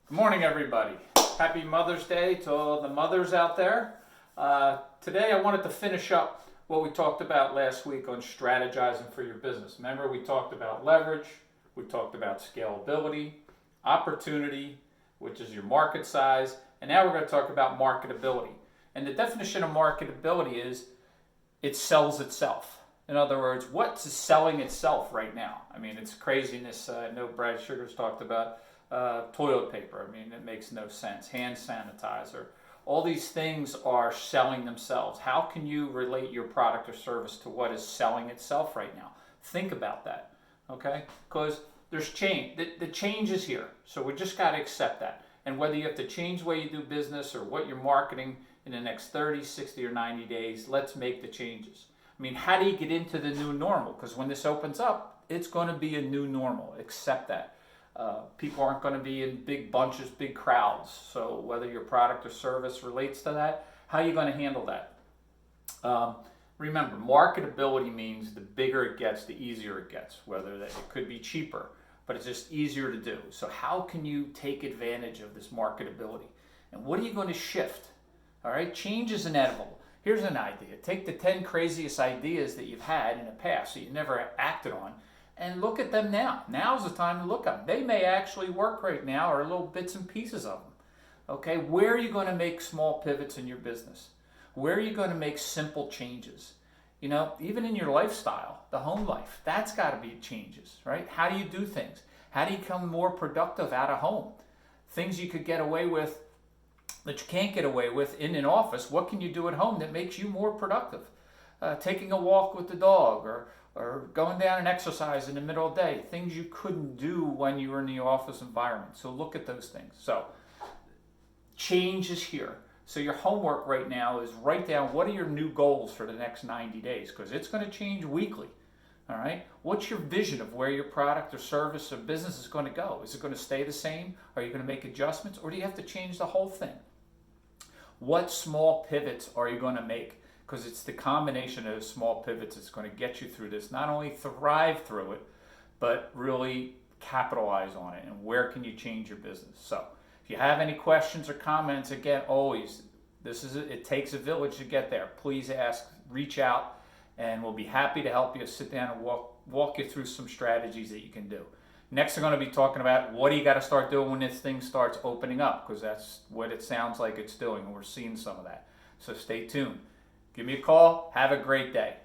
Good morning, everybody. Happy Mother's Day to all the mothers out there. Today I wanted to finish up what we talked about last week on strategizing for your business. Remember, we talked about leverage, we talked about scalability, opportunity, which is your market size, and now we're going to talk about marketability. And the definition of marketability is it sells itself. In other words, what's selling itself right now? I mean, it's craziness. I know Brad Sugar's talked about toilet paper. I mean, it makes no sense. Hand sanitizer. All these things are selling themselves. How can you relate your product or service to what is selling itself right now? Think about that, okay? Because there's change. The change is here. So we just got to accept that. And whether you have to change the way you do business or what you're marketing in the next 30, 60, or 90 days, let's make the changes. I mean, how do you get into the new normal? Because when this opens up, it's going to be a new normal. Accept that. People aren't going to be in big bunches, big crowds. So whether your product or service relates to that, how are you going to handle that? Remember, marketability means the bigger it gets, the easier it gets. Whether that it could be cheaper, but it's just easier to do. So how can you take advantage of this marketability? And what are you going to shift? All right, change is inevitable. Here's an idea. Take the 10 craziest ideas that you've had in the past that you never acted on and look at them now. Now's the time to look at them. They may actually work right now or little bits and pieces of them. Okay, where are you going to make small pivots in your business? Where are you going to make simple changes? You know, even in your lifestyle, the home life, that's got to be changes, right? How do you do things? How do you become more productive out of home? Things you could get away with that you can't get away with in an office, what can you do at home that makes you more productive? Taking a walk with the dog or going down and exercise in the middle of the day, things you couldn't do when you were in the office environment. So look at those things. So change is here. So your homework right now is write down what are your new goals for the next 90 days because it's going to change weekly. All right. What's your vision of where your product or service or business is going to go? Is it going to stay the same? Are you going to make adjustments or do you have to change the whole thing? What small pivots are you going to make? Because it's the combination of those small pivots that's going to get you through this. Not only thrive through it, but really capitalize on it. And where can you change your business? So if you have any questions or comments, again, always, it takes a village to get there. Please ask, reach out, and we'll be happy to help you sit down and walk you through some strategies that you can do. Next, we're going to be talking about what do you got to start doing when this thing starts opening up, because that's what it sounds like it's doing, and we're seeing some of that. So stay tuned. Give me a call. Have a great day.